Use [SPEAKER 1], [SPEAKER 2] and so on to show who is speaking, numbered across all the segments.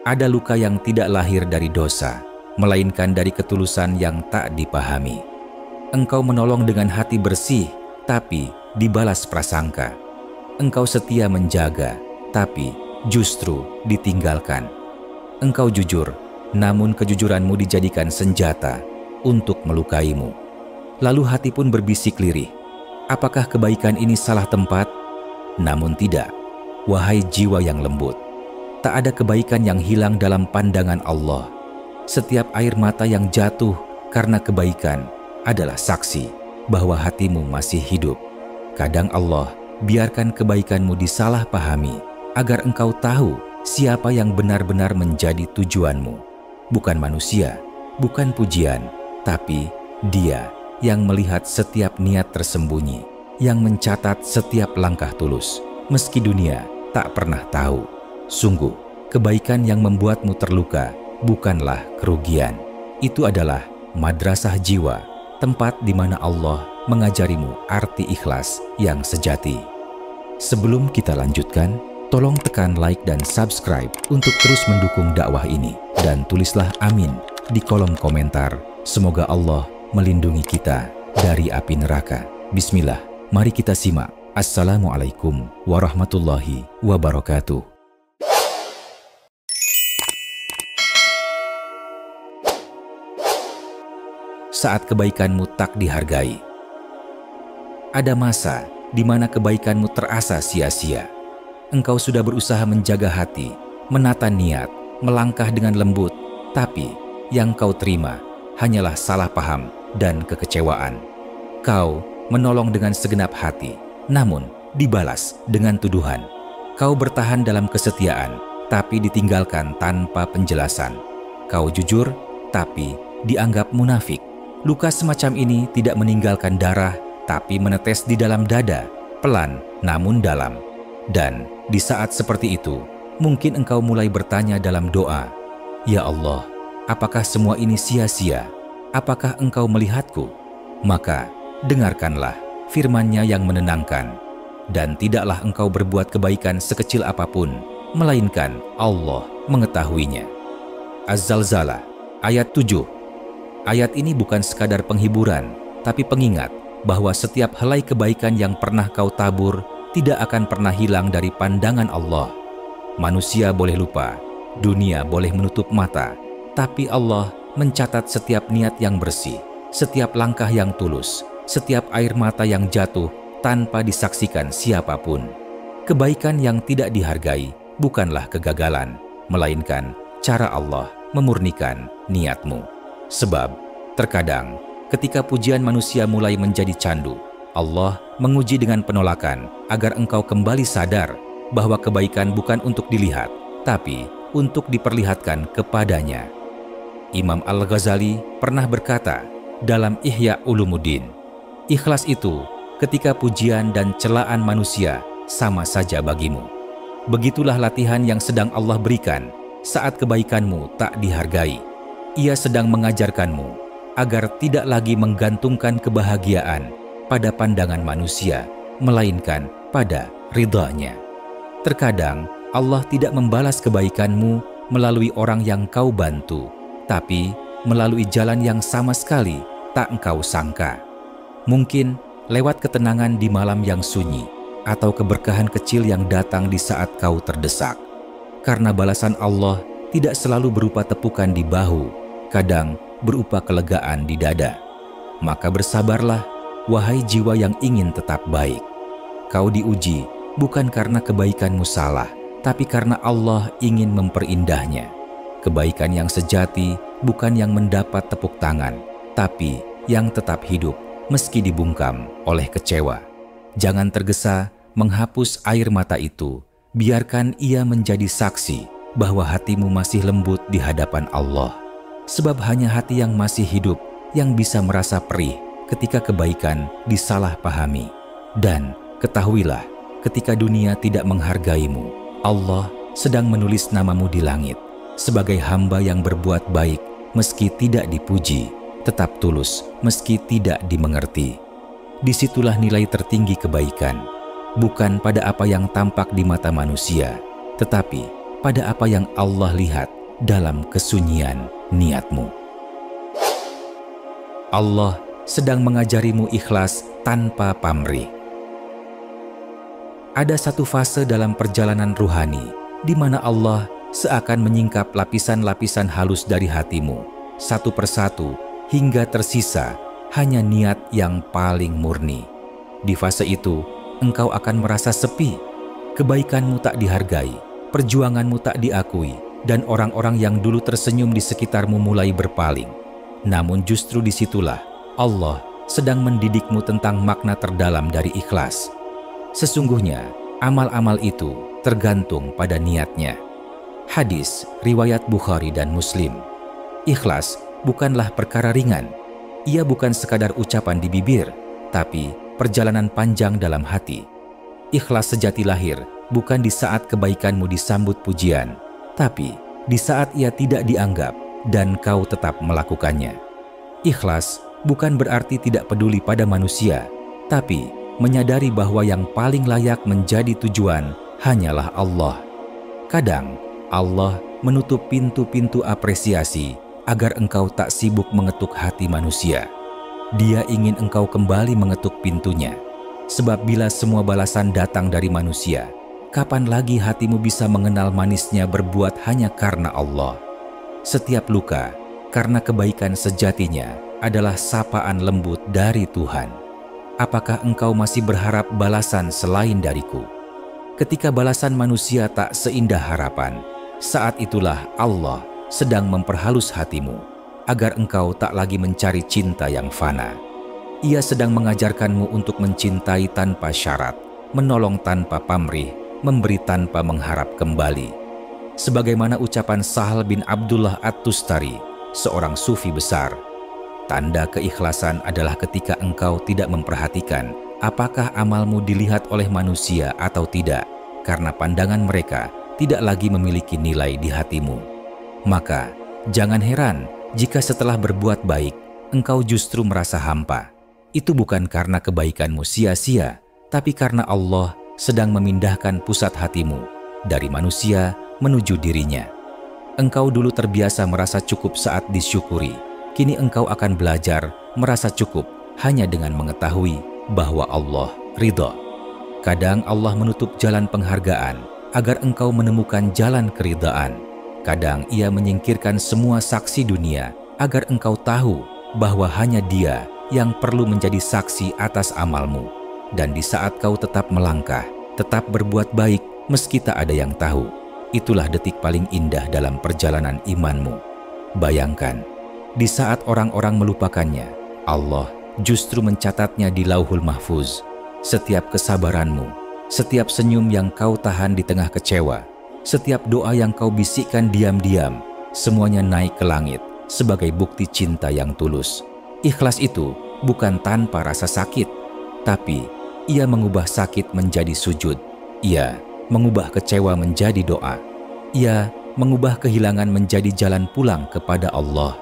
[SPEAKER 1] Ada luka yang tidak lahir dari dosa, melainkan dari ketulusan yang tak dipahami. Engkau menolong dengan hati bersih, tapi dibalas prasangka. Engkau setia menjaga, tapi justru ditinggalkan. Engkau jujur, namun kejujuranmu dijadikan senjata untuk melukaimu. Lalu hati pun berbisik lirih, apakah kebaikan ini salah tempat? Namun tidak, wahai jiwa yang lembut. Tak ada kebaikan yang hilang dalam pandangan Allah. Setiap air mata yang jatuh karena kebaikan adalah saksi bahwa hatimu masih hidup. Kadang Allah biarkan kebaikanmu disalahpahami agar engkau tahu siapa yang benar-benar menjadi tujuanmu. Bukan manusia, bukan pujian, tapi Dia yang melihat setiap niat tersembunyi, yang mencatat setiap langkah tulus, meski dunia tak pernah tahu. Sungguh, kebaikan yang membuatmu terluka bukanlah kerugian. Itu adalah madrasah jiwa, tempat di mana Allah mengajarimu arti ikhlas yang sejati. Sebelum kita lanjutkan, tolong tekan like dan subscribe untuk terus mendukung dakwah ini. Dan tulislah amin di kolom komentar. Semoga Allah melindungi kita dari api neraka. Bismillah, mari kita simak. Assalamualaikum warahmatullahi wabarakatuh. Saat kebaikanmu tak dihargai. Ada masa di mana kebaikanmu terasa sia-sia. Engkau sudah berusaha menjaga hati, menata niat, melangkah dengan lembut, tapi yang kau terima hanyalah salah paham dan kekecewaan. Kau menolong dengan segenap hati, namun dibalas dengan tuduhan. Kau bertahan dalam kesetiaan, tapi ditinggalkan tanpa penjelasan. Kau jujur, tapi dianggap munafik. Luka semacam ini tidak meninggalkan darah, tapi menetes di dalam dada, pelan namun dalam. Dan di saat seperti itu, mungkin engkau mulai bertanya dalam doa, "Ya Allah, apakah semua ini sia-sia? Apakah engkau melihatku?" Maka dengarkanlah firman-Nya yang menenangkan. Dan tidaklah engkau berbuat kebaikan sekecil apapun, melainkan Allah mengetahuinya. Az-Zalzalah ayat 7. Ayat ini bukan sekadar penghiburan, tapi pengingat bahwa setiap helai kebaikan yang pernah kau tabur tidak akan pernah hilang dari pandangan Allah. Manusia boleh lupa, dunia boleh menutup mata, tapi Allah mencatat setiap niat yang bersih, setiap langkah yang tulus, setiap air mata yang jatuh tanpa disaksikan siapapun. Kebaikan yang tidak dihargai bukanlah kegagalan, melainkan cara Allah memurnikan niatmu. Sebab terkadang ketika pujian manusia mulai menjadi candu, Allah menguji dengan penolakan agar engkau kembali sadar bahwa kebaikan bukan untuk dilihat, tapi untuk diperlihatkan kepadanya. Imam Al-Ghazali pernah berkata dalam Ihya Ulumuddin, "Ikhlas itu ketika pujian dan celaan manusia sama saja bagimu." Begitulah latihan yang sedang Allah berikan saat kebaikanmu tak dihargai. Ia sedang mengajarkanmu agar tidak lagi menggantungkan kebahagiaan pada pandangan manusia, melainkan pada ridha-Nya. Terkadang Allah tidak membalas kebaikanmu melalui orang yang kau bantu, tapi melalui jalan yang sama sekali tak engkau sangka. Mungkin lewat ketenangan di malam yang sunyi, atau keberkahan kecil yang datang di saat kau terdesak. Karena balasan Allah tidak selalu berupa tepukan di bahu, kadang berupa kelegaan di dada. Maka bersabarlah, wahai jiwa yang ingin tetap baik. Kau diuji bukan karena kebaikanmu salah, tapi karena Allah ingin memperindahnya. Kebaikan yang sejati bukan yang mendapat tepuk tangan, tapi yang tetap hidup meski dibungkam oleh kecewa. Jangan tergesa menghapus air mata itu. Biarkan ia menjadi saksi bahwa hatimu masih lembut di hadapan Allah. Sebab hanya hati yang masih hidup yang bisa merasa perih ketika kebaikan disalahpahami. Dan ketahuilah, ketika dunia tidak menghargaimu, Allah sedang menulis namamu di langit sebagai hamba yang berbuat baik meski tidak dipuji, tetap tulus meski tidak dimengerti. Disitulah nilai tertinggi kebaikan, bukan pada apa yang tampak di mata manusia, tetapi pada apa yang Allah lihat dalam kesunyian niatmu. Allah sedang mengajarimu ikhlas tanpa pamrih. Ada satu fase dalam perjalanan ruhani di mana Allah seakan menyingkap lapisan-lapisan halus dari hatimu, satu persatu, hingga tersisa hanya niat yang paling murni. Di fase itu, engkau akan merasa sepi, kebaikanmu tak dihargai, perjuanganmu tak diakui, dan orang-orang yang dulu tersenyum di sekitarmu mulai berpaling. Namun justru disitulah Allah sedang mendidikmu tentang makna terdalam dari ikhlas. Sesungguhnya, amal-amal itu tergantung pada niatnya. Hadis riwayat Bukhari dan Muslim. Ikhlas bukanlah perkara ringan. Ia bukan sekadar ucapan di bibir, tapi perjalanan panjang dalam hati. Ikhlas sejati lahir bukan di saat kebaikanmu disambut pujian, tapi di saat ia tidak dianggap dan kau tetap melakukannya. Ikhlas bukan berarti tidak peduli pada manusia, tapi menyadari bahwa yang paling layak menjadi tujuan hanyalah Allah. Kadang Allah menutup pintu-pintu apresiasi agar engkau tak sibuk mengetuk hati manusia. Dia ingin engkau kembali mengetuk pintunya. Sebab bila semua balasan datang dari manusia, kapan lagi hatimu bisa mengenal manisnya berbuat hanya karena Allah? Setiap luka, karena kebaikan sejatinya, adalah sapaan lembut dari Tuhan. Apakah engkau masih berharap balasan selain dariku? Ketika balasan manusia tak seindah harapan, saat itulah Allah sedang memperhalus hatimu, agar engkau tak lagi mencari cinta yang fana. Ia sedang mengajarkanmu untuk mencintai tanpa syarat, menolong tanpa pamrih, memberi tanpa mengharap kembali. Sebagaimana ucapan Sahal bin Abdullah At-Tustari, seorang sufi besar, tanda keikhlasan adalah ketika engkau tidak memperhatikan apakah amalmu dilihat oleh manusia atau tidak, karena pandangan mereka tidak lagi memiliki nilai di hatimu. Maka, jangan heran jika setelah berbuat baik, engkau justru merasa hampa. Itu bukan karena kebaikanmu sia-sia, tapi karena Allah sedang memindahkan pusat hatimu dari manusia menuju dirinya. Engkau dulu terbiasa merasa cukup saat disyukuri. Kini engkau akan belajar merasa cukup hanya dengan mengetahui bahwa Allah ridha. Kadang Allah menutup jalan penghargaan agar engkau menemukan jalan keridhaan. Kadang Ia menyingkirkan semua saksi dunia agar engkau tahu bahwa hanya Dia yang perlu menjadi saksi atas amalmu. Dan di saat kau tetap melangkah, tetap berbuat baik meski tak ada yang tahu, itulah detik paling indah dalam perjalanan imanmu. Bayangkan, di saat orang-orang melupakannya, Allah justru mencatatnya di Lauhul Mahfuz. Setiap kesabaranmu, setiap senyum yang kau tahan di tengah kecewa, setiap doa yang kau bisikkan diam-diam, semuanya naik ke langit sebagai bukti cinta yang tulus. Ikhlas itu bukan tanpa rasa sakit, tapi Ia mengubah sakit menjadi sujud. Ia mengubah kecewa menjadi doa. Ia mengubah kehilangan menjadi jalan pulang kepada Allah.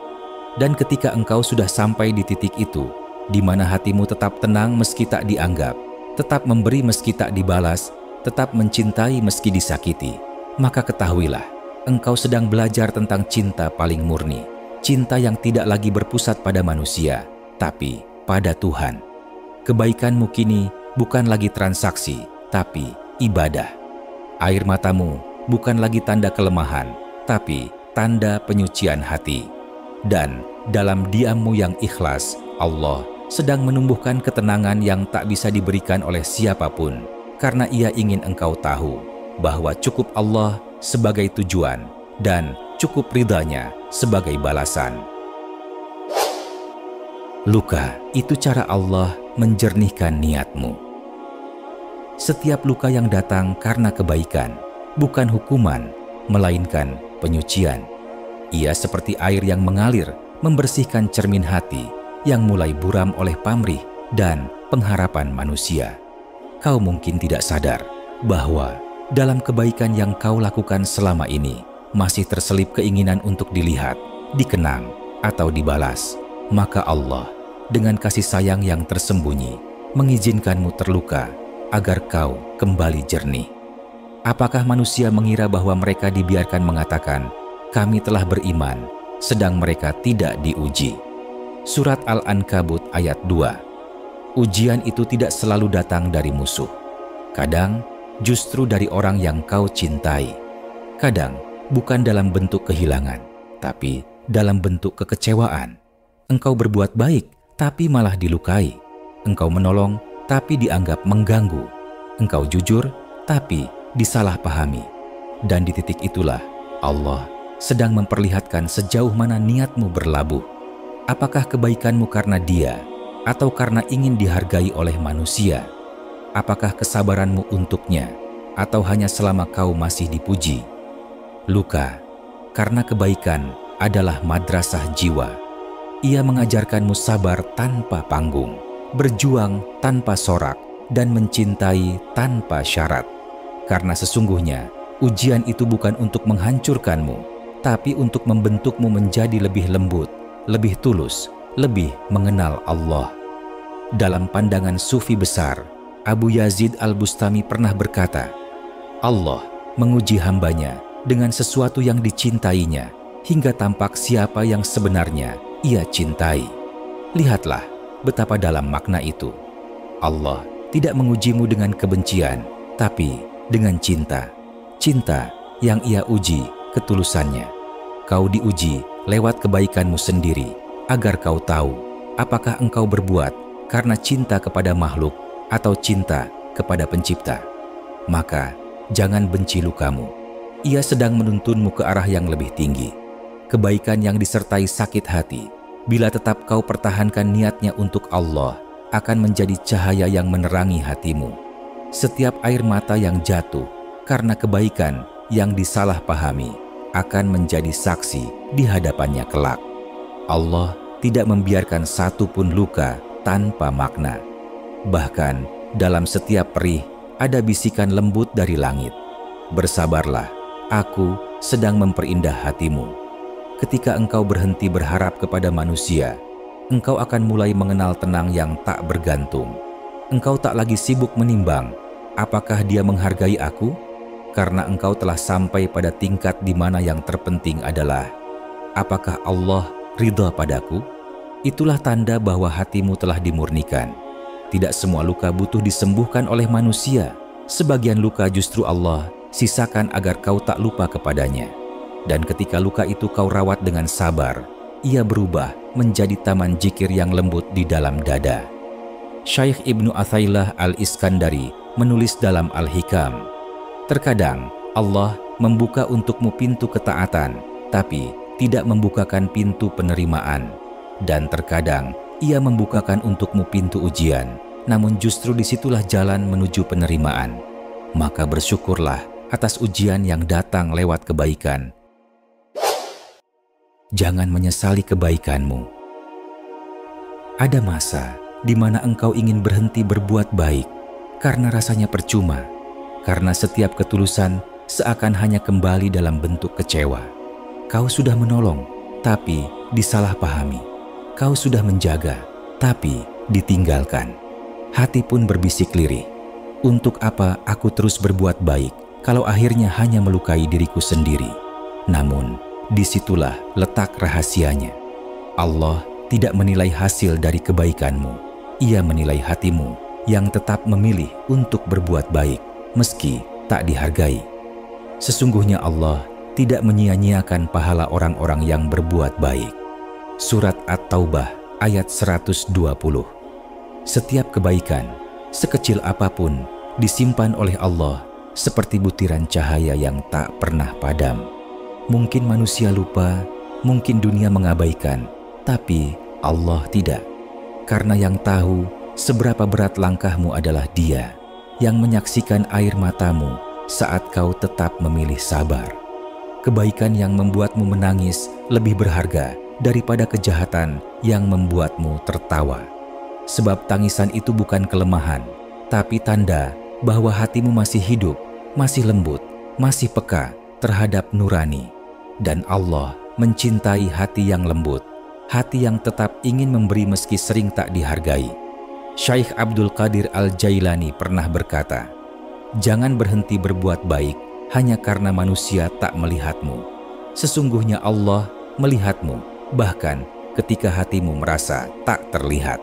[SPEAKER 1] Dan ketika engkau sudah sampai di titik itu, di mana hatimu tetap tenang meski tak dianggap, tetap memberi meski tak dibalas, tetap mencintai meski disakiti, maka ketahuilah, engkau sedang belajar tentang cinta paling murni. Cinta yang tidak lagi berpusat pada manusia, tapi pada Tuhan. Kebaikanmu kini bukan lagi transaksi, tapi ibadah. Air matamu bukan lagi tanda kelemahan, tapi tanda penyucian hati. Dan dalam diammu yang ikhlas, Allah sedang menumbuhkan ketenangan yang tak bisa diberikan oleh siapapun, karena Ia ingin engkau tahu bahwa cukup Allah sebagai tujuan dan cukup ridhanya sebagai balasan. Luka itu cara Allah menjernihkan niatmu. Setiap luka yang datang karena kebaikan bukan hukuman, melainkan penyucian. Ia seperti air yang mengalir, membersihkan cermin hati yang mulai buram oleh pamrih dan pengharapan manusia. Kau mungkin tidak sadar bahwa dalam kebaikan yang kau lakukan selama ini masih terselip keinginan untuk dilihat, dikenang, atau dibalas. Maka Allah dengan kasih sayang yang tersembunyi mengizinkanmu terluka agar kau kembali jernih. Apakah manusia mengira bahwa mereka dibiarkan mengatakan, "Kami telah beriman," sedang mereka tidak diuji? Surat Al-Ankabut ayat 2. Ujian itu tidak selalu datang dari musuh. Kadang justru dari orang yang kau cintai. Kadang bukan dalam bentuk kehilangan, tapi dalam bentuk kekecewaan. Engkau berbuat baik, tapi malah dilukai. Engkau menolong, tapi dianggap mengganggu. Engkau jujur, tapi disalahpahami. Dan di titik itulah Allah sedang memperlihatkan sejauh mana niatmu berlabuh. Apakah kebaikanmu karena Dia atau karena ingin dihargai oleh manusia? Apakah kesabaranmu untuknya atau hanya selama kau masih dipuji? Luka karena kebaikan adalah madrasah jiwa. Ia mengajarkanmu sabar tanpa panggung, berjuang tanpa sorak, dan mencintai tanpa syarat. Karena sesungguhnya ujian itu bukan untuk menghancurkanmu, tapi untuk membentukmu menjadi lebih lembut, lebih tulus, lebih mengenal Allah. Dalam pandangan sufi besar, Abu Yazid Al-Bustami pernah berkata, Allah menguji hambanya dengan sesuatu yang dicintainya hingga tampak siapa yang sebenarnya Ia cintai. Lihatlah betapa dalam makna itu. Allah tidak mengujimu dengan kebencian, tapi dengan cinta. Cinta yang Ia uji ketulusannya. Kau diuji lewat kebaikanmu sendiri, agar kau tahu apakah engkau berbuat karena cinta kepada makhluk atau cinta kepada pencipta. Maka jangan benci lukamu. Ia sedang menuntunmu ke arah yang lebih tinggi. Kebaikan yang disertai sakit hati, bila tetap kau pertahankan niatnya untuk Allah, akan menjadi cahaya yang menerangi hatimu. Setiap air mata yang jatuh karena kebaikan yang disalahpahami akan menjadi saksi di hadapannya kelak. Allah tidak membiarkan satu pun luka tanpa makna. Bahkan dalam setiap perih ada bisikan lembut dari langit. Bersabarlah, aku sedang memperindah hatimu. Ketika engkau berhenti berharap kepada manusia, engkau akan mulai mengenal tenang yang tak bergantung. Engkau tak lagi sibuk menimbang, apakah dia menghargai aku? Karena engkau telah sampai pada tingkat di mana yang terpenting adalah, apakah Allah ridha padaku? Itulah tanda bahwa hatimu telah dimurnikan. Tidak semua luka butuh disembuhkan oleh manusia. Sebagian luka justru Allah sisakan agar kau tak lupa kepadanya. Dan ketika luka itu kau rawat dengan sabar, ia berubah menjadi taman zikir yang lembut di dalam dada. Syekh Ibnu Athaillah Al-Iskandari menulis dalam Al-Hikam, terkadang Allah membuka untukmu pintu ketaatan, tapi tidak membukakan pintu penerimaan. Dan terkadang Ia membukakan untukmu pintu ujian, namun justru disitulah jalan menuju penerimaan. Maka bersyukurlah atas ujian yang datang lewat kebaikan. Jangan menyesali kebaikanmu. Ada masa di mana engkau ingin berhenti berbuat baik karena rasanya percuma, karena setiap ketulusan seakan hanya kembali dalam bentuk kecewa. Kau sudah menolong, tapi disalahpahami. Kau sudah menjaga, tapi ditinggalkan. Hati pun berbisik lirih. Untuk apa aku terus berbuat baik kalau akhirnya hanya melukai diriku sendiri? Namun, disitulah letak rahasianya. Allah tidak menilai hasil dari kebaikanmu. Ia menilai hatimu yang tetap memilih untuk berbuat baik meski tak dihargai. Sesungguhnya Allah tidak menyia-nyiakan pahala orang-orang yang berbuat baik. Surat At-Taubah ayat 120. Setiap kebaikan, sekecil apapun, disimpan oleh Allah seperti butiran cahaya yang tak pernah padam. Mungkin manusia lupa, mungkin dunia mengabaikan, tapi Allah tidak. Karena yang tahu seberapa berat langkahmu adalah Dia yang menyaksikan air matamu saat kau tetap memilih sabar. Kebaikan yang membuatmu menangis lebih berharga daripada kejahatan yang membuatmu tertawa. Sebab tangisan itu bukan kelemahan, tapi tanda bahwa hatimu masih hidup, masih lembut, masih peka terhadap nurani. Dan Allah mencintai hati yang lembut, hati yang tetap ingin memberi meski sering tak dihargai. Syekh Abdul Qadir Al-Jailani pernah berkata, Jangan berhenti berbuat baik hanya karena manusia tak melihatmu. Sesungguhnya Allah melihatmu, bahkan ketika hatimu merasa tak terlihat.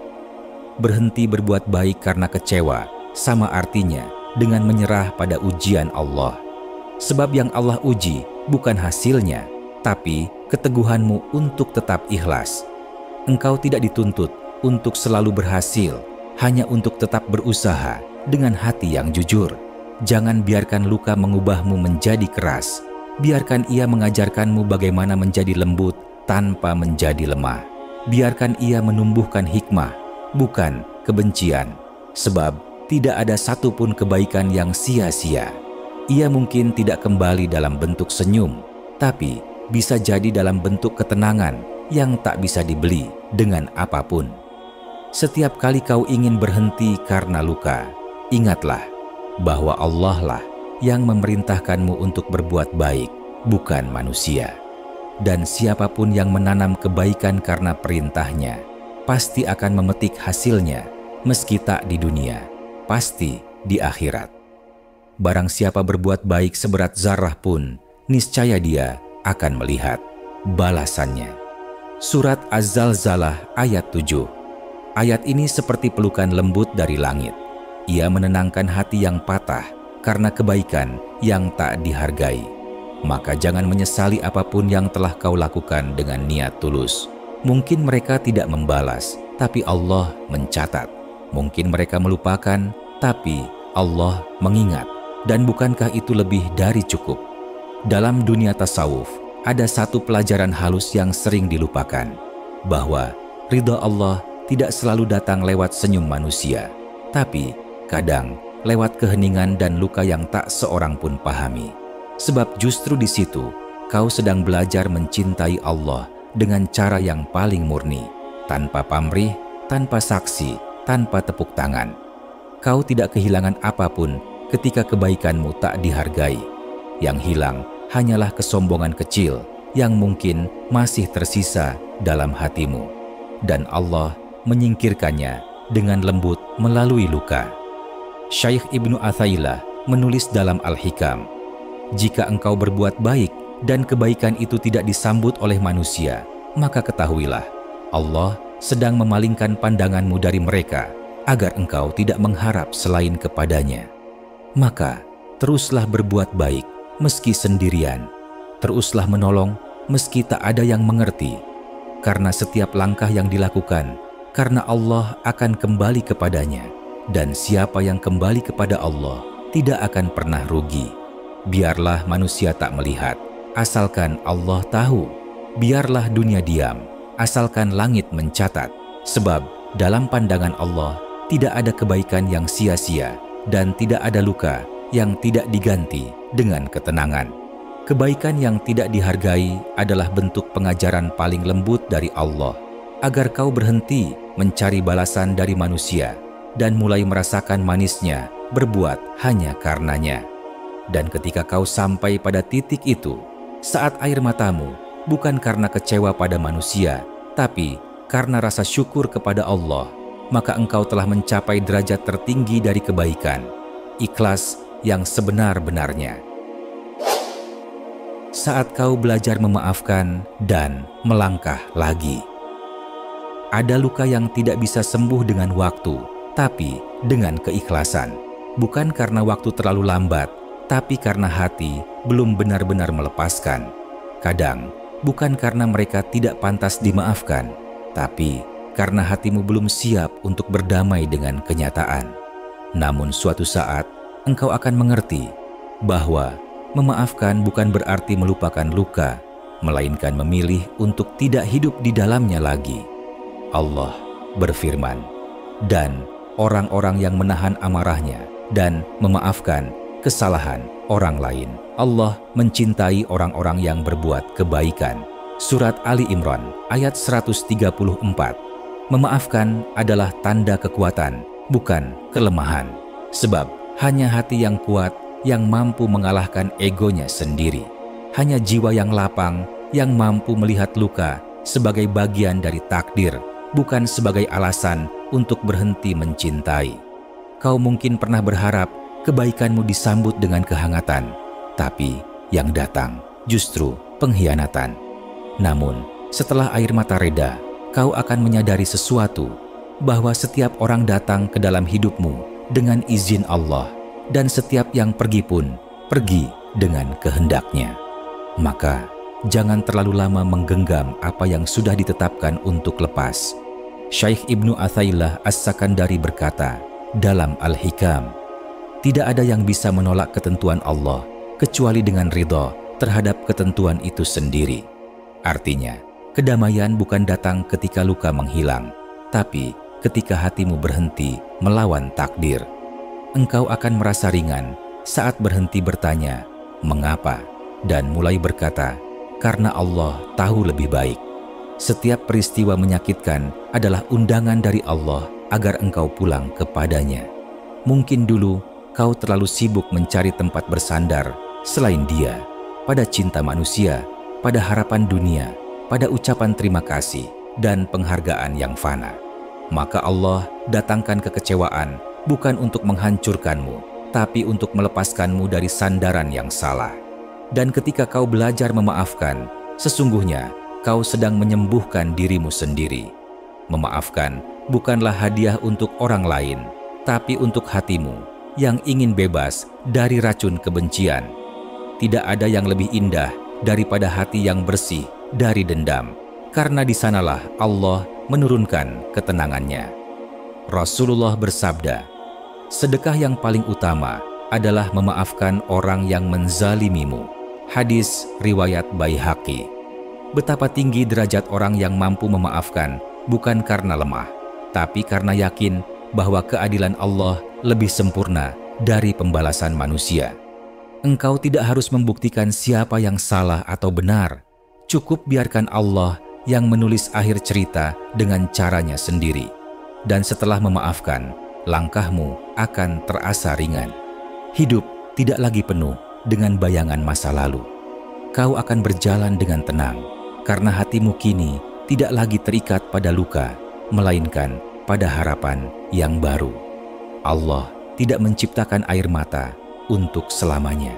[SPEAKER 1] Berhenti berbuat baik karena kecewa sama artinya dengan menyerah pada ujian Allah. Sebab yang Allah uji bukan hasilnya, tapi keteguhanmu untuk tetap ikhlas. Engkau tidak dituntut untuk selalu berhasil, hanya untuk tetap berusaha dengan hati yang jujur. Jangan biarkan luka mengubahmu menjadi keras. Biarkan ia mengajarkanmu bagaimana menjadi lembut tanpa menjadi lemah. Biarkan ia menumbuhkan hikmah, bukan kebencian. Sebab tidak ada satupun kebaikan yang sia-sia. Ia mungkin tidak kembali dalam bentuk senyum, tapi bisa jadi dalam bentuk ketenangan yang tak bisa dibeli dengan apapun. Setiap kali kau ingin berhenti karena luka, ingatlah bahwa Allah lah yang memerintahkanmu untuk berbuat baik, bukan manusia. Dan siapapun yang menanam kebaikan karena perintahnya, pasti akan memetik hasilnya, meski tak di dunia, pasti di akhirat. Barang siapa berbuat baik seberat zarah pun, niscaya dia akan melihat balasannya. Surat Az-Zalzalah ayat 7. Ayat ini seperti pelukan lembut dari langit. Ia menenangkan hati yang patah karena kebaikan yang tak dihargai. Maka jangan menyesali apapun yang telah kau lakukan dengan niat tulus. Mungkin mereka tidak membalas, tapi Allah mencatat. Mungkin mereka melupakan, tapi Allah mengingat. Dan bukankah itu lebih dari cukup? Dalam dunia tasawuf, ada satu pelajaran halus yang sering dilupakan, bahwa ridha Allah tidak selalu datang lewat senyum manusia, tapi kadang lewat keheningan dan luka yang tak seorang pun pahami. Sebab justru di situ kau sedang belajar mencintai Allah dengan cara yang paling murni, tanpa pamrih, tanpa saksi, tanpa tepuk tangan. Kau tidak kehilangan apapun ketika kebaikanmu tak dihargai. Yang hilang hanyalah kesombongan kecil yang mungkin masih tersisa dalam hatimu. Dan Allah menyingkirkannya dengan lembut melalui luka. Syekh Ibnu Athaillah menulis dalam Al-Hikam, jika engkau berbuat baik dan kebaikan itu tidak disambut oleh manusia, maka ketahuilah, Allah sedang memalingkan pandanganmu dari mereka agar engkau tidak mengharap selain kepadanya. Maka teruslah berbuat baik meski sendirian, teruslah menolong meski tak ada yang mengerti, karena setiap langkah yang dilakukan, karena Allah akan kembali kepadanya. Dan siapa yang kembali kepada Allah tidak akan pernah rugi. Biarlah manusia tak melihat, asalkan Allah tahu. Biarlah dunia diam, asalkan langit mencatat. Sebab dalam pandangan Allah tidak ada kebaikan yang sia-sia dan tidak ada luka yang tidak diganti dengan ketenangan. Kebaikan yang tidak dihargai adalah bentuk pengajaran paling lembut dari Allah, agar kau berhenti mencari balasan dari manusia dan mulai merasakan manisnya berbuat hanya karenanya. Dan ketika kau sampai pada titik itu, saat air matamu bukan karena kecewa pada manusia, tapi karena rasa syukur kepada Allah, maka engkau telah mencapai derajat tertinggi dari kebaikan, ikhlas yang sebenar-benarnya. Saat kau belajar memaafkan dan melangkah lagi. Ada luka yang tidak bisa sembuh dengan waktu, tapi dengan keikhlasan. Bukan karena waktu terlalu lambat, tapi karena hati belum benar-benar melepaskan. Kadang, bukan karena mereka tidak pantas dimaafkan, tapi karena hatimu belum siap untuk berdamai dengan kenyataan. Namun suatu saat, engkau akan mengerti bahwa memaafkan bukan berarti melupakan luka, melainkan memilih untuk tidak hidup di dalamnya lagi. Allah berfirman, dan orang-orang yang menahan amarahnya dan memaafkan kesalahan orang lain, Allah mencintai orang-orang yang berbuat kebaikan. Surat Ali Imran ayat 134. Memaafkan adalah tanda kekuatan, bukan kelemahan. Sebab hanya hati yang kuat yang mampu mengalahkan egonya sendiri. Hanya jiwa yang lapang yang mampu melihat luka sebagai bagian dari takdir, bukan sebagai alasan untuk berhenti mencintai. Kau mungkin pernah berharap kebaikanmu disambut dengan kehangatan, tapi yang datang justru pengkhianatan. Namun, setelah air mata reda, kau akan menyadari sesuatu, bahwa setiap orang datang ke dalam hidupmu dengan izin Allah, dan setiap yang pergi pun pergi dengan kehendaknya. Maka, jangan terlalu lama menggenggam apa yang sudah ditetapkan untuk lepas. Syekh Ibnu Athaillah As-Sakandari berkata dalam Al-Hikam, tidak ada yang bisa menolak ketentuan Allah kecuali dengan ridha terhadap ketentuan itu sendiri. Artinya, kedamaian bukan datang ketika luka menghilang, tapi ketika hatimu berhenti melawan takdir. Engkau akan merasa ringan saat berhenti bertanya, mengapa? Dan mulai berkata, karena Allah tahu lebih baik. Setiap peristiwa menyakitkan adalah undangan dari Allah agar engkau pulang kepadanya. Mungkin dulu kau terlalu sibuk mencari tempat bersandar selain Dia, pada cinta manusia, pada harapan dunia, pada ucapan terima kasih dan penghargaan yang fana. Maka Allah datangkan kekecewaan bukan untuk menghancurkanmu, tapi untuk melepaskanmu dari sandaran yang salah. Dan ketika kau belajar memaafkan, sesungguhnya kau sedang menyembuhkan dirimu sendiri. Memaafkan bukanlah hadiah untuk orang lain, tapi untuk hatimu yang ingin bebas dari racun kebencian. Tidak ada yang lebih indah daripada hati yang bersih dari dendam, karena di sanalah Allah menurunkan ketenangannya. Rasulullah bersabda, sedekah yang paling utama adalah memaafkan orang yang menzalimimu. Hadis riwayat Baihaqi. Betapa tinggi derajat orang yang mampu memaafkan bukan karena lemah, tapi karena yakin bahwa keadilan Allah lebih sempurna dari pembalasan manusia. Engkau tidak harus membuktikan siapa yang salah atau benar. Cukup biarkan Allah yang menulis akhir cerita dengan caranya sendiri. Dan setelah memaafkan, langkahmu akan terasa ringan. Hidup tidak lagi penuh dengan bayangan masa lalu. Kau akan berjalan dengan tenang, karena hatimu kini tidak lagi terikat pada luka, melainkan pada harapan yang baru. Allah tidak menciptakan air mata untuk selamanya.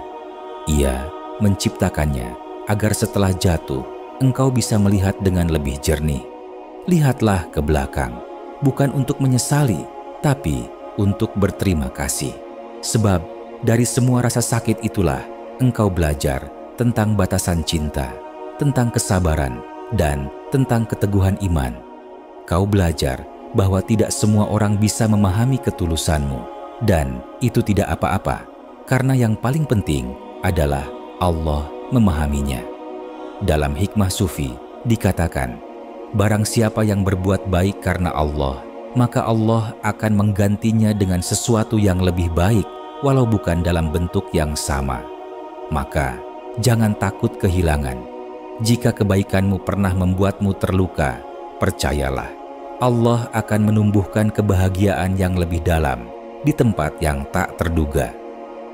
[SPEAKER 1] Ia menciptakannya agar setelah jatuh, engkau bisa melihat dengan lebih jernih. Lihatlah ke belakang, bukan untuk menyesali, tapi untuk berterima kasih. Sebab dari semua rasa sakit itulah engkau belajar tentang batasan cinta, tentang kesabaran, dan tentang keteguhan iman. Kau belajar bahwa tidak semua orang bisa memahami ketulusanmu, dan itu tidak apa-apa, karena yang paling penting adalah Allah memahaminya. Dalam hikmah sufi dikatakan, barang siapa yang berbuat baik karena Allah, maka Allah akan menggantinya dengan sesuatu yang lebih baik, walau bukan dalam bentuk yang sama. Maka jangan takut kehilangan. Jika kebaikanmu pernah membuatmu terluka, percayalah, Allah akan menumbuhkan kebahagiaan yang lebih dalam di tempat yang tak terduga.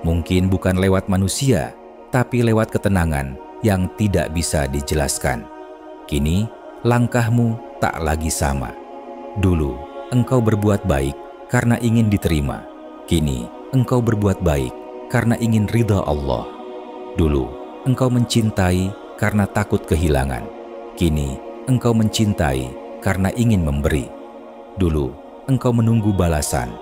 [SPEAKER 1] Mungkin bukan lewat manusia, tapi lewat ketenangan yang tidak bisa dijelaskan. Kini, langkahmu tak lagi sama. Dulu, engkau berbuat baik karena ingin diterima. Kini, engkau berbuat baik karena ingin ridha Allah. Dulu, engkau mencintai karena takut kehilangan. Kini, engkau mencintai karena ingin memberi. Dulu, engkau menunggu balasan.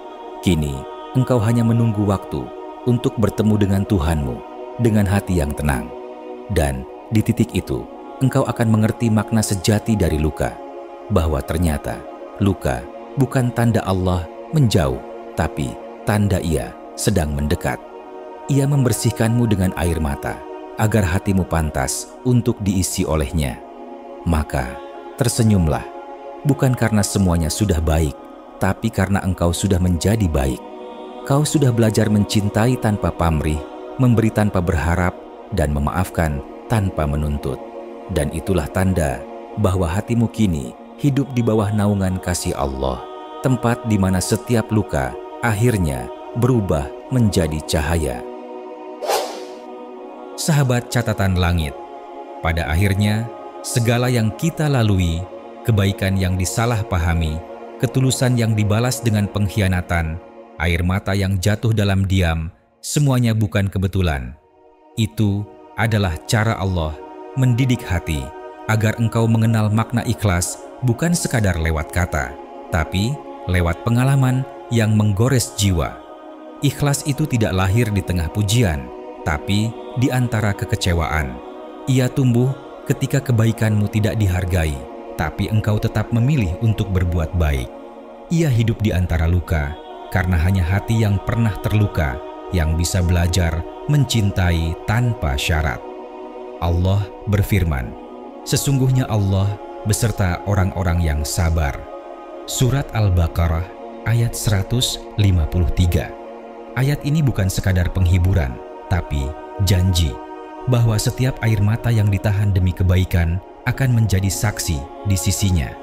[SPEAKER 1] Kini, engkau hanya menunggu waktu untuk bertemu dengan Tuhanmu dengan hati yang tenang. Dan di titik itu, engkau akan mengerti makna sejati dari luka, bahwa ternyata luka bukan tanda Allah menjauh, tapi tanda Ia sedang mendekat. Ia membersihkanmu dengan air mata, agar hatimu pantas untuk diisi olehnya. Maka tersenyumlah, bukan karena semuanya sudah baik, tapi karena engkau sudah menjadi baik. Kau sudah belajar mencintai tanpa pamrih, memberi tanpa berharap, dan memaafkan tanpa menuntut. Dan itulah tanda bahwa hatimu kini hidup di bawah naungan kasih Allah, tempat di mana setiap luka akhirnya berubah menjadi cahaya. Sahabat catatan langit, pada akhirnya segala yang kita lalui, kebaikan yang disalahpahami, ketulusan yang dibalas dengan pengkhianatan, air mata yang jatuh dalam diam, semuanya bukan kebetulan. Itu adalah cara Allah mendidik hati agar engkau mengenal makna ikhlas bukan sekadar lewat kata, tapi lewat pengalaman yang menggores jiwa. Ikhlas itu tidak lahir di tengah pujian, tapi di antara kekecewaan. Ia tumbuh ketika kebaikanmu tidak dihargai, tapi engkau tetap memilih untuk berbuat baik. Ia hidup di antara luka, karena hanya hati yang pernah terluka yang bisa belajar mencintai tanpa syarat. Allah berfirman, "Sesungguhnya Allah beserta orang-orang yang sabar." Surat Al-Baqarah ayat 153. Ayat ini bukan sekadar penghiburan, tapi janji bahwa setiap air mata yang ditahan demi kebaikan akan menjadi saksi di sisinya,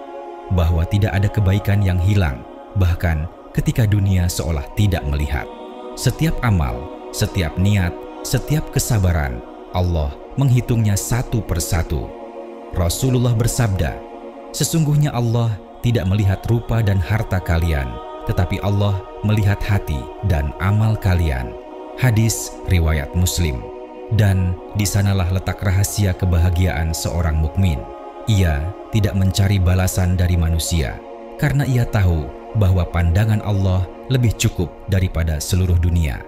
[SPEAKER 1] bahwa tidak ada kebaikan yang hilang, bahkan ketika dunia seolah tidak melihat. Setiap amal, setiap niat, setiap kesabaran, Allah menghitungnya satu persatu. Rasulullah bersabda, "Sesungguhnya Allah tidak melihat rupa dan harta kalian, tetapi Allah melihat hati dan amal kalian." Hadis riwayat Muslim. Dan di sanalah letak rahasia kebahagiaan seorang mukmin. Ia tidak mencari balasan dari manusia, karena ia tahu bahwa pandangan Allah lebih cukup daripada seluruh dunia.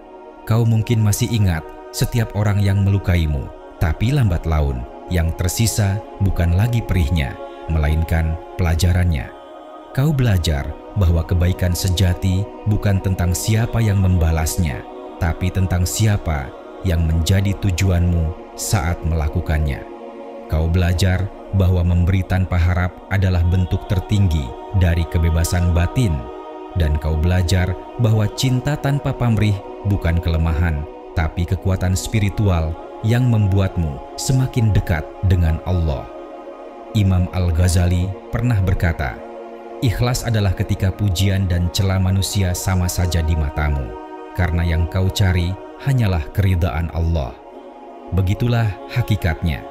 [SPEAKER 1] Kau mungkin masih ingat setiap orang yang melukaimu, tapi lambat laun yang tersisa bukan lagi perihnya, melainkan pelajarannya. Kau belajar bahwa kebaikan sejati bukan tentang siapa yang membalasnya, tapi tentang siapa yang menjadi tujuanmu saat melakukannya. Kau belajar bahwa memberi tanpa harap adalah bentuk tertinggi dari kebebasan batin, dan kau belajar bahwa cinta tanpa pamrih bukan kelemahan, tapi kekuatan spiritual yang membuatmu semakin dekat dengan Allah. Imam Al-Ghazali pernah berkata, "Ikhlas adalah ketika pujian dan cela manusia sama saja di matamu, karena yang kau cari hanyalah keridaan Allah." Begitulah hakikatnya.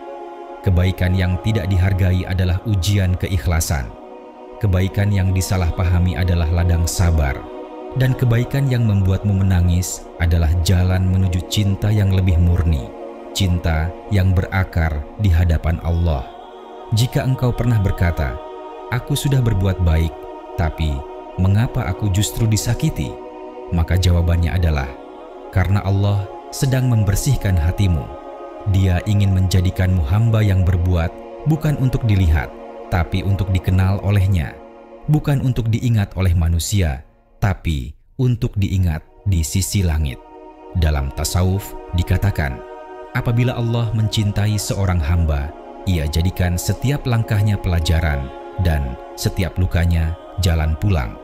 [SPEAKER 1] Kebaikan yang tidak dihargai adalah ujian keikhlasan. Kebaikan yang disalahpahami adalah ladang sabar. Dan kebaikan yang membuatmu menangis adalah jalan menuju cinta yang lebih murni, cinta yang berakar di hadapan Allah. Jika engkau pernah berkata, "Aku sudah berbuat baik, tapi mengapa aku justru disakiti?" Maka jawabannya adalah, karena Allah sedang membersihkan hatimu. Dia ingin menjadikanmu hamba yang berbuat bukan untuk dilihat, tapi untuk dikenal olehnya. Bukan untuk diingat oleh manusia, tapi untuk diingat di sisi langit. Dalam tasawuf dikatakan, apabila Allah mencintai seorang hamba, Ia jadikan setiap langkahnya pelajaran dan setiap lukanya jalan pulang.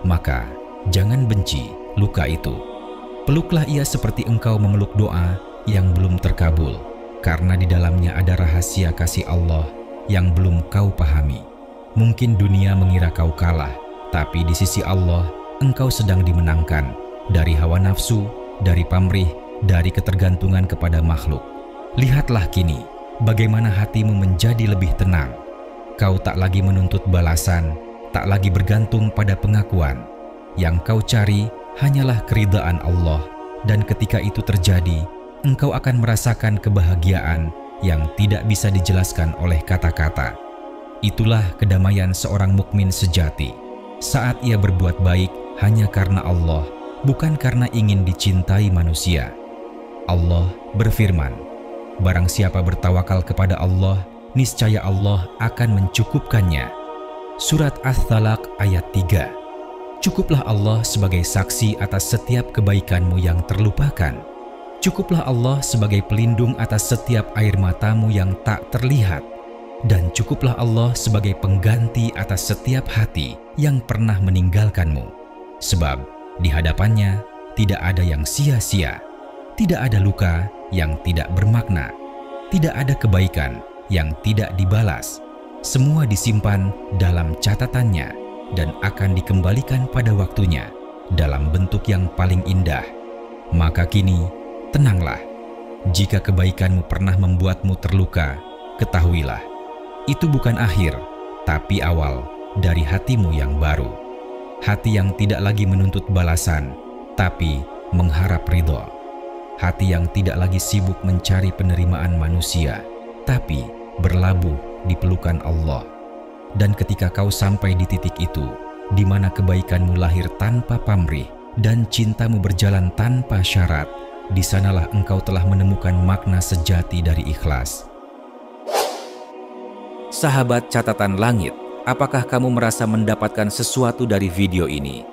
[SPEAKER 1] Maka jangan benci luka itu. Peluklah ia seperti engkau memeluk doa yang belum terkabul, karena di dalamnya ada rahasia kasih Allah yang belum kau pahami. Mungkin dunia mengira kau kalah, tapi di sisi Allah engkau sedang dimenangkan dari hawa nafsu, dari pamrih, dari ketergantungan kepada makhluk. Lihatlah kini bagaimana hatimu menjadi lebih tenang. Kau tak lagi menuntut balasan, tak lagi bergantung pada pengakuan. Yang kau cari hanyalah keridaan Allah, dan ketika itu terjadi, engkau akan merasakan kebahagiaan yang tidak bisa dijelaskan oleh kata-kata. Itulah kedamaian seorang mukmin sejati, saat ia berbuat baik hanya karena Allah, bukan karena ingin dicintai manusia. Allah berfirman, "Barang siapa bertawakal kepada Allah, niscaya Allah akan mencukupkannya." Surat Ats-Tsalaq ayat 3. Cukuplah Allah sebagai saksi atas setiap kebaikanmu yang terlupakan. Cukuplah Allah sebagai pelindung atas setiap air matamu yang tak terlihat. Dan cukuplah Allah sebagai pengganti atas setiap hati yang pernah meninggalkanmu. Sebab di hadapannya tidak ada yang sia-sia, tidak ada luka yang tidak bermakna, tidak ada kebaikan yang tidak dibalas. Semua disimpan dalam catatannya dan akan dikembalikan pada waktunya dalam bentuk yang paling indah. Maka kini, tenanglah. Jika kebaikanmu pernah membuatmu terluka, ketahuilah, itu bukan akhir, tapi awal dari hatimu yang baru. Hati yang tidak lagi menuntut balasan, tapi mengharap ridho. hati yang tidak lagi sibuk mencari penerimaan manusia, tapi berlabuh di pelukan Allah. Dan ketika kau sampai di titik itu, di mana kebaikanmu lahir tanpa pamrih dan cintamu berjalan tanpa syarat, di sanalah engkau telah menemukan makna sejati dari ikhlas. Sahabat Catatan Langit, apakah kamu merasa mendapatkan sesuatu dari video ini?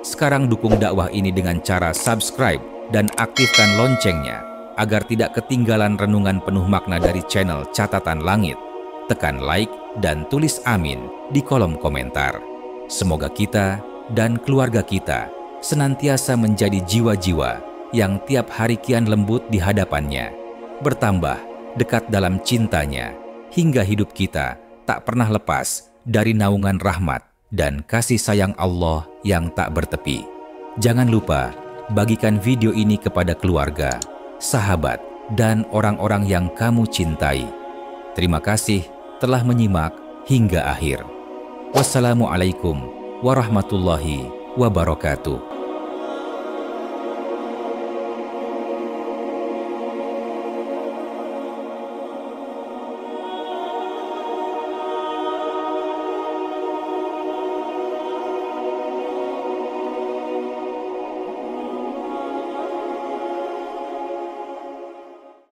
[SPEAKER 1] Sekarang dukung dakwah ini dengan cara subscribe dan aktifkan loncengnya agar tidak ketinggalan renungan penuh makna dari channel Catatan Langit. Tekan like dan tulis amin di kolom komentar. Semoga kita dan keluarga kita senantiasa menjadi jiwa-jiwa yang tiap hari kian lembut di hadapannya, bertambah dekat dalam cintanya, hingga hidup kita tak pernah lepas dari naungan rahmat dan kasih sayang Allah yang tak bertepi. Jangan lupa bagikan video ini kepada keluarga, sahabat, dan orang-orang yang kamu cintai. Terima kasih telah menyimak hingga akhir. Wassalamualaikum warahmatullahi wabarakatuh.